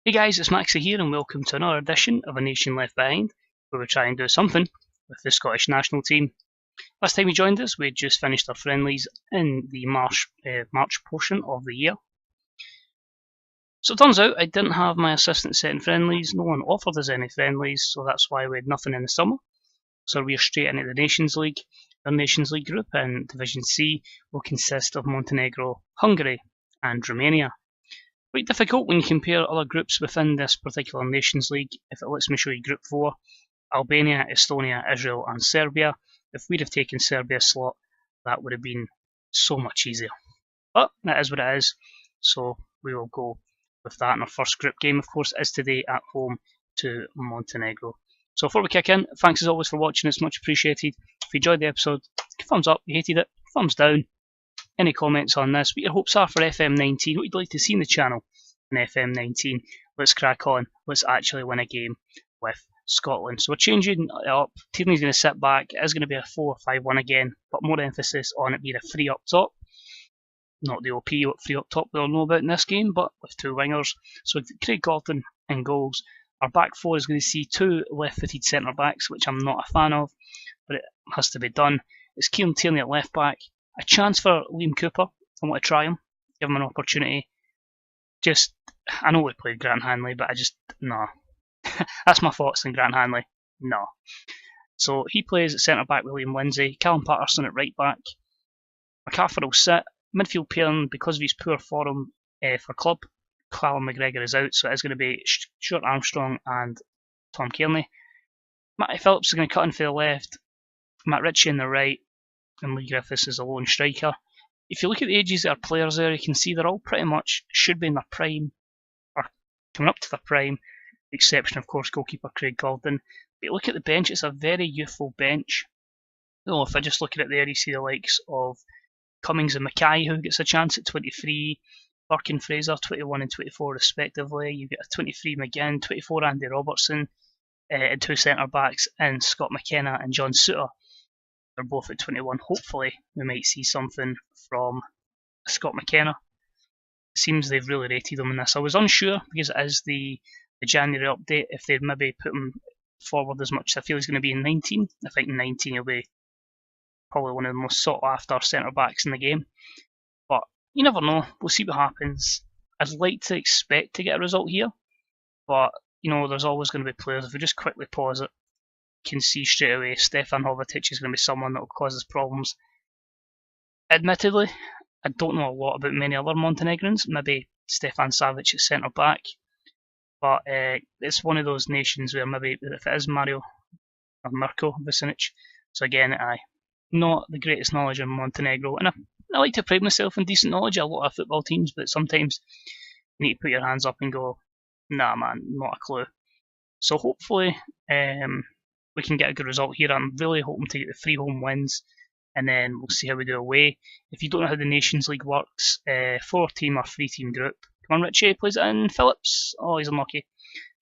Hey guys, it's Maxie here and welcome to another edition of A Nation Left Behind, where we try and do something with the Scottish national team. Last time you joined us, we had just finished our friendlies in the March portion of the year. So it turns out I didn't have my assistant setting friendlies, no one offered us any friendlies, so that's why we had nothing in the summer. So we're straight into the Nations League. Our Nations League group in Division C will consist of Montenegro, Hungary and Romania. Quite difficult when you compare other groups within this particular Nations League. If it lets me show you Group 4, Albania, Estonia, Israel and Serbia. If we'd have taken Serbia's slot, that would have been so much easier. But that is what it is, so we will go with that. And our first group game, of course, is today at home to Montenegro. So before we kick in, thanks as always for watching, it's much appreciated. If you enjoyed the episode, thumbs up, you hated it, thumbs down. Any comments on this, what your hopes are for FM19, what you'd like to see in the channel in FM19. Let's crack on, let's actually win a game with Scotland. So we're changing it up, Tierney's going to sit back, it is going to be a 4-5-1 again, but more emphasis on it being a 3 up top. Not the OP 3 up top we all know about in this game, but with 2 wingers. So Craig Gordon in goals. Our back 4 is going to see 2 left-footed centre-backs, which I'm not a fan of, but it has to be done. It's Kieran Tierney at left back. A chance for Liam Cooper. I want to try him, give him an opportunity. I know we played Grant Hanley, but no. That's my thoughts on Grant Hanley. No. So he plays at centre back with Liam Lindsay, Callum Patterson at right back. McCarthy will sit. Midfield pairing, because of his poor form for club, Callum McGregor is out, so it is going to be Stuart Armstrong and Tom Kearney. Matty Phillips is going to cut in for the left, Matt Ritchie in the right, and Lee Griffiths is a lone striker. If you look at the ages of our players there, you can see they're all pretty much should be in their prime, or coming up to their prime, the exception of course goalkeeper Craig Gordon. But you look at the bench, it's a very youthful bench. If I just look at it there, you see the likes of Cummings and Mackay, who gets a chance at 23, Burke and Fraser 21 and 24 respectively. You get a 23 McGinn, 24 Andy Robertson, and 2 centre backs, and Scott McKenna and John Souttar. They're both at 21. Hopefully we might see something from Scott McKenna. It seems they've really rated him in this. I was unsure because it is the January update if they'd maybe put him forward as much as I feel he's going to be in 19. I think in 19 he'll be probably one of the most sought after centre backs in the game. But you never know. We'll see what happens. I'd like to expect to get a result here, but there's always going to be players. If we just quickly pause it, can see straight away Stefan Jovetic is going to be someone that will cause us problems. Admittedly, I don't know a lot about many other Montenegrins, maybe Stefan Savic at centre back, but it's one of those nations where maybe if it is Mario or Mirko Vucinic, so again, not the greatest knowledge of Montenegro, and I like to pride myself in decent knowledge of a lot of football teams, but sometimes you need to put your hands up and go, nah man, not a clue. So hopefully we can get a good result here. I'm really hoping to get the 3 home wins, and then we'll see how we do away. If you don't know how the Nations League works, 4-team or 3-team group. Come on, Richie, plays it in. Phillips, oh, he's unlucky.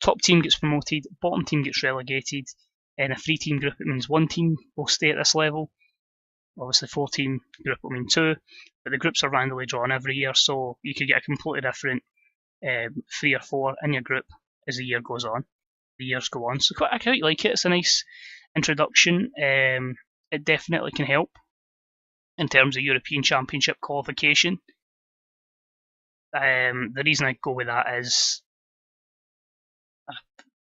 Top team gets promoted, bottom team gets relegated. In a 3-team group, it means 1 team will stay at this level. Obviously, 4-team group will mean 2, but the groups are randomly drawn every year, so you could get a completely different 3 or 4 in your group as the year goes on. The years go on, so I quite like it. It's a nice introduction. It definitely can help in terms of European Championship qualification. The reason I go with that is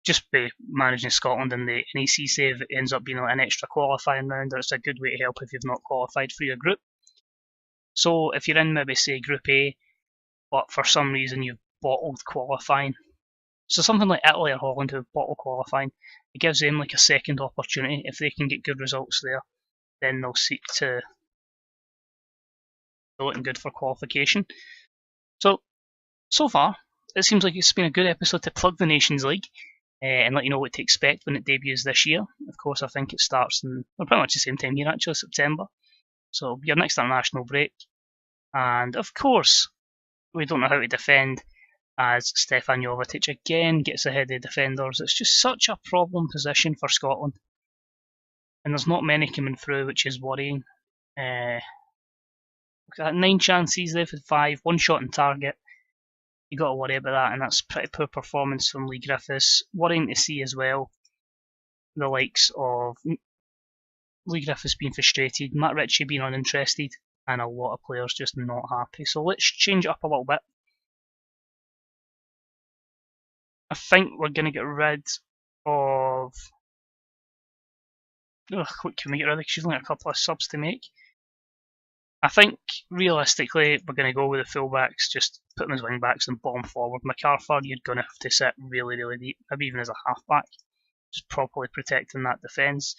just by managing Scotland in the NEC save, it ends up being an extra qualifying round, or it's a good way to help if you've not qualified for your group. So if you're in maybe say Group A, but for some reason you've bottled qualifying, so something like Italy or Holland who have bottled qualifying, it gives them like a second opportunity. If they can get good results there, then they'll seek to be looking good for qualification. So far, it seems like it's been a good episode to plug the Nations League and let you know what to expect when it debuts this year. Of course, I think it starts in pretty much the same time here, actually, September. So your next international break. And of course, we don't know how to defend, as Stefan Jovetic again gets ahead of defenders. It's just such a problem position for Scotland. And there's not many coming through, which is worrying. 9 chances, they've had 5, 1 shot on target. you got to worry about that, and that's pretty poor performance from Lee Griffiths. Worrying to see as well the likes of Lee Griffiths being frustrated, Matt Ritchie being uninterested, and a lot of players just not happy. So let's change it up a little bit. I think we're going to get rid of... what can we get rid of? Because she's only got a couple of subs to make. I think, realistically, we're going to go with the fullbacks, just put them as wing-backs and bomb forward. MacArthur, you're going to have to sit really, really deep, maybe even as a half-back, just properly protecting that defence.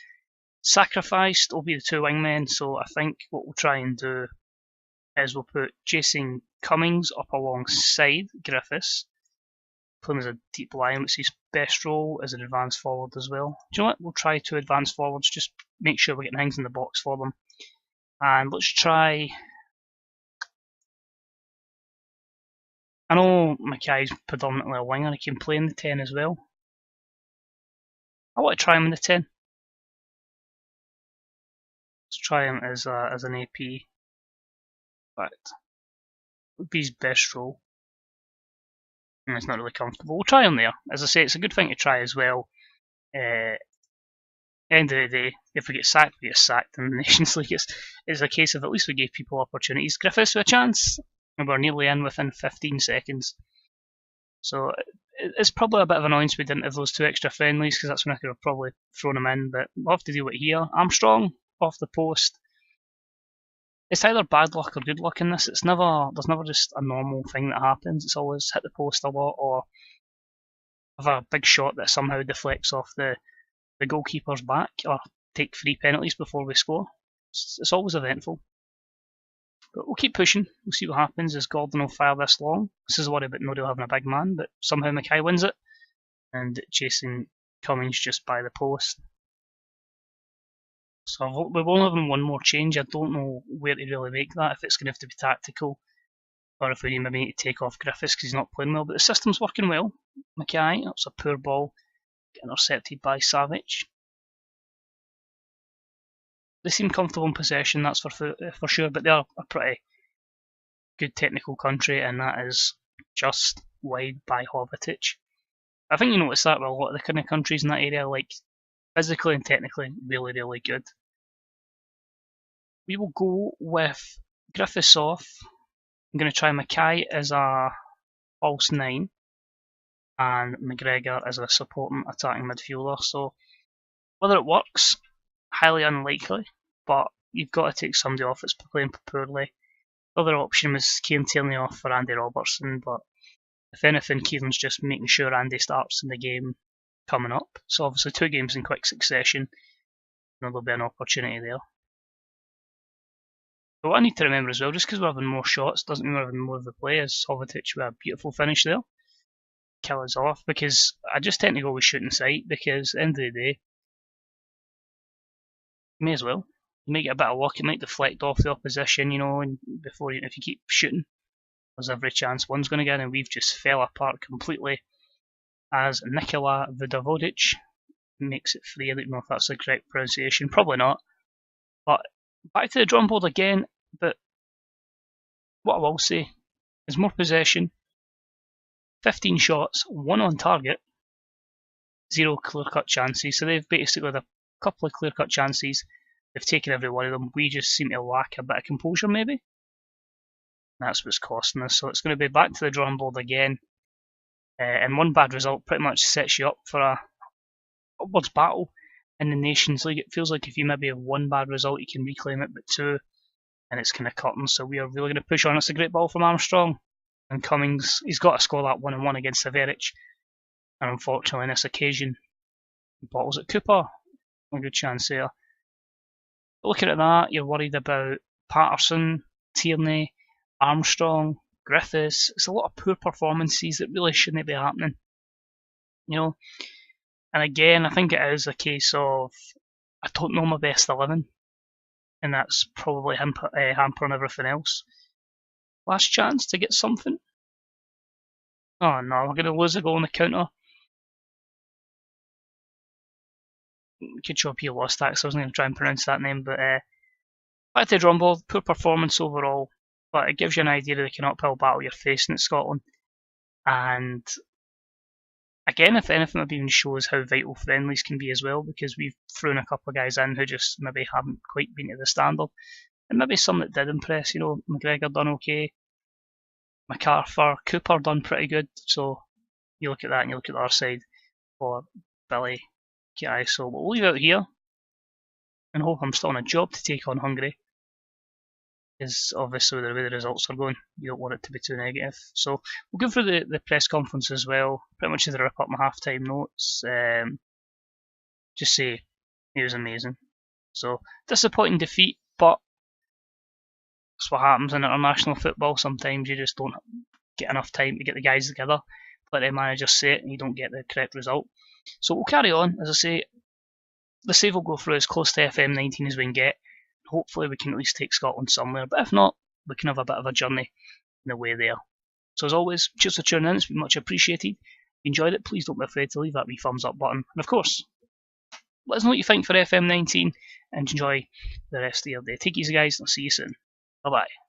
Sacrificed will be the two wingmen, so I think what we'll try and do is we'll put Jason Cummings up alongside Griffiths, put him as a deep line, which is his best role as an advanced forward as well. Do you know what? We'll try two advanced forwards, just make sure we're getting things in the box for them. And let's try... I know Mackay's predominantly a winger, he can play in the 10 as well. I want to try him in the 10. Let's try him as an AP. But would be his best role. And it's not really comfortable. We'll try him there. As I say, it's a good thing to try as well. End of the day, if we get sacked, we get sacked in the Nations League. It's a case of at least we gave people opportunities. Griffiths with a chance, and we're nearly in within 15 seconds. So it's probably a bit of annoyance we didn't have those two extra friendlies, because that's when I could have probably thrown them in, but we'll have to deal with it here. Armstrong, off the post. It's either bad luck or good luck in this. There's never just a normal thing that happens. It's always hit the post a lot, or have a big shot that somehow deflects off the goalkeeper's back, or take 3 penalties before we score. It's always eventful. But we'll keep pushing. We'll see what happens as Gordon will fire this long. This is a worry about Nodal having a big man, but somehow Mackay wins it. And Jason Cummings just by the post. So we've only having one more change. I don't know where to really make that, if it's going to have to be tactical, or if we maybe need to take off Griffiths because he's not playing well. But the system's working well. Mackay, that's a poor ball. Intercepted by Savage. They seem comfortable in possession, that's for sure, but they are a pretty good technical country, and that is just wide by Jovetic. I think you notice that with a lot of the kind of countries in that area, like physically and technically really, really good. We will go with Griffiths off. I'm going to try Mackay as a false 9. And McGregor as a supporting attacking midfielder. So whether it works, highly unlikely, but you've got to take somebody off that's playing poorly. The other option was Kieran Tierney off for Andy Robertson, but if anything, Kieran's just making sure Andy starts in the game coming up. So obviously 2 games in quick succession, there'll be an opportunity there. But what I need to remember as well, just because we're having more shots doesn't mean we're having more of the play, as Jovetic with a beautiful finish there. Kill us off, because I just tend to go with shooting sight, because at the end of the day, you may as well. You might get a bit of luck, it might deflect off the opposition, you know, and if you keep shooting, there's every chance one's going to get in, and we've just fell apart completely as Nikola Vidovodic makes it free. I don't know if that's the correct pronunciation, probably not. But back to the drawing board again, but what I will say is more possession, 15 shots, 1 on target, 0 clear-cut chances. So they've basically had a couple of clear-cut chances. They've taken every one of them. We just seem to lack a bit of composure, maybe. That's what's costing us. So it's going to be back to the drawing board again. And one bad result pretty much sets you up for a upwards battle in the Nations League. It feels like if you maybe have 1 bad result, you can reclaim it, but 2, and it's kind of cutting. So we are really going to push on. It's a great ball from Armstrong. And Cummings, he's got to score that 1-on-1 against Advert. And unfortunately, on this occasion, he bottles at Cooper. A good chance there. But looking at that, you're worried about Patterson, Tierney, Armstrong, Griffiths. It's a lot of poor performances that really shouldn't be happening. You know? And again, I think it is a case of I don't know my best 11. And that's probably hampering everything else. Last chance to get something. Oh no, we're going to lose a goal on the counter. Could show up here lost that, so I wasn't going to try and pronounce that name, but back to the drum board, poor performance overall, but it gives you an idea of the kind of uphill battle you're facing at Scotland. And again, if anything, it even shows how vital friendlies can be as well, because we've thrown a couple of guys in who just maybe haven't quite been to the standard. And maybe some that did impress, McGregor done okay, MacArthur, Cooper done pretty good. So you look at that and you look at the other side for Billy, Ki. So we'll leave it out here and hope I'm still on a job to take on Hungary. Because obviously the way the results are going, you don't want it to be too negative. So we'll go through the press conference as well. Pretty much to rip up my halftime notes. Just say it was amazing. So disappointing defeat, but that's what happens in international football. Sometimes you just don't get enough time to get the guys together. Let the manager say it and you don't get the correct result. So we'll carry on. As I say, the save will go through as close to FM19 as we can get. Hopefully we can at least take Scotland somewhere, but if not, we can have a bit of a journey in the way there. So as always, cheers for tuning in, it's been much appreciated. If you enjoyed it, please don't be afraid to leave that wee thumbs up button. And of course, let us know what you think for FM19 and enjoy the rest of your day. Take it easy guys, and I'll see you soon. Bye bye.